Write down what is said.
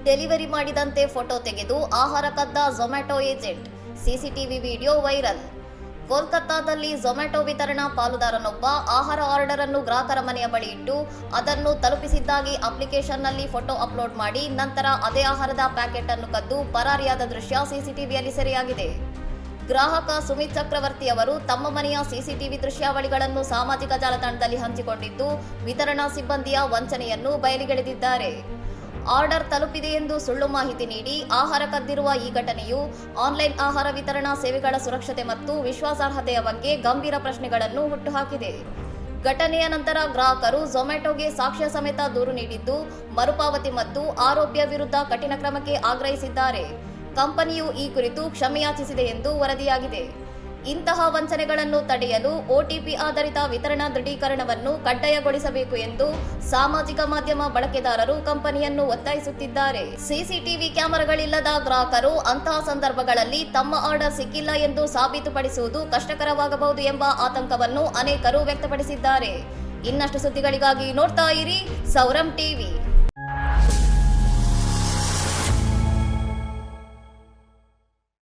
Delivery ಮಾಡಿದಂತೆ photo ತೆಗೆದು ಆಹಾರ ಕದ್ದ Zomato agent. CCTV video viral. ಕೋಲ್ಕತ್ತಾದಲ್ಲಿ ಝೊಮ್ಯಾಟೊ ವಿತರಣಾ ಪಾಲುದಾರನೊಬ್ಬ ಆಹಾರ ಆರ್ಡರ್ ಅನ್ನು ಗ್ರಾಹಕರ ಮನೆಯ ಬಳಿ ಇಟ್ಟು ಅದನ್ನು ತಲುಪಿಸಿದ್ದಾಗಿ ಅಪ್ಲಿಕೇಶನ್ನಲ್ಲಿ ಫೋಟೋ ಅಪ್ಲೋಡ್ ಮಾಡಿ ನಂತರ ಅದೇ ಆಹಾರದ ಪ್ಯಾಕೆಟ್ ಅನ್ನು ಕದ್ದು ಪರಾರಿಯಾದ ದೃಶ್ಯ ಸಿಸಿಟಿವಿಯಲ್ಲಿ ಸೆರೆಯಾಗಿದೆ. ಗ್ರಾಹಕ ಸುಮಿತ್ ಚಕ್ರವರ್ತಿ ಅವರು ತಮ್ಮ ಮನೆಯ ಸಿಸಿಟಿವಿ ದೃಶ್ಯಾವಳಿಗಳನ್ನು ಸಾಮಾಜಿಕ ಜಾಲತಾಣದಲ್ಲಿ ಹಂಚಿಕೊಂಡಿದ್ದು ವಿತರಣಾ ಸಿಬ್ಬಂದಿಯ ವಂಚನೆಯನ್ನು ಬಯಲಿಗೆಳೆದಿದ್ದಾರೆ. ಆರ್ಡರ್ ತಲುಪಿದೆ ಎಂದು ಸುಳ್ಳು ಮಾಹಿತಿ ನೀಡಿ ಆಹಾರ ಕದ್ದಿರುವ ಈ ಘಟನೆಯು ಆನ್ಲೈನ್ ಆಹಾರ ವಿತರಣಾ ಸೇವೆಗಳ ಸುರಕ್ಷತೆ ಮತ್ತು ವಿಶ್ವಾಸಾರ್ಹತೆಯ ಬಗ್ಗೆ ಗಂಭೀರ ಪ್ರಶ್ನೆಗಳನ್ನು ಹುಟ್ಟುಹಾಕಿದೆ. ಘಟನೆಯ ನಂತರ ಗ್ರಾಹಕರು ಝೊಮ್ಯಾಟೊಗೆ ಸಾಕ್ಷ್ಯ ಸಮೇತ ದೂರು ನೀಡಿದ್ದು ಮರುಪಾವತಿ ಮತ್ತು ಆರೋಪಿಯ ವಿರುದ್ಧ ಕಠಿಣ ಕ್ರಮಕ್ಕೆ ಆಗ್ರಹಿಸಿದ್ದಾರೆ. ಕಂಪನಿಯು ಈ ಕುರಿತು ಕ್ಷಮೆಯಾಚಿಸಿದೆ ಎಂದು ವರದಿಯಾಗಿದೆ. ಇಂತಹ ವಂಚನೆಗಳನ್ನು ತಡೆಯಲು ಒಟಿಪಿ ಆಧಾರಿತ ವಿತರಣಾ ದೃಢೀಕರಣವನ್ನು ಕಡ್ಡಾಯಗೊಳಿಸಬೇಕು ಎಂದು ಸಾಮಾಜಿಕ ಮಾಧ್ಯಮ ಬಳಕೆದಾರರು ಕಂಪನಿಯನ್ನು ಒತ್ತಾಯಿಸುತ್ತಿದ್ದಾರೆ. ಸಿಸಿಟಿವಿ ಕ್ಯಾಮೆರಾಗಳಿಲ್ಲದ ಗ್ರಾಹಕರು ಅಂತಹ ಸಂದರ್ಭಗಳಲ್ಲಿ ತಮ್ಮ ಆರ್ಡರ್ ಸಿಕ್ಕಿಲ್ಲ ಎಂದು ಸಾಬೀತುಪಡಿಸುವುದು ಕಷ್ಟಕರವಾಗಬಹುದು ಎಂಬ ಆತಂಕವನ್ನು ಅನೇಕರು ವ್ಯಕ್ತಪಡಿಸಿದ್ದಾರೆ. ಇನ್ನಷ್ಟು ಸುದ್ದಿಗಳಿಗಾಗಿ ನೋಡ್ತಾ ಇರಿ ಸೌರಂ ಟಿವಿ.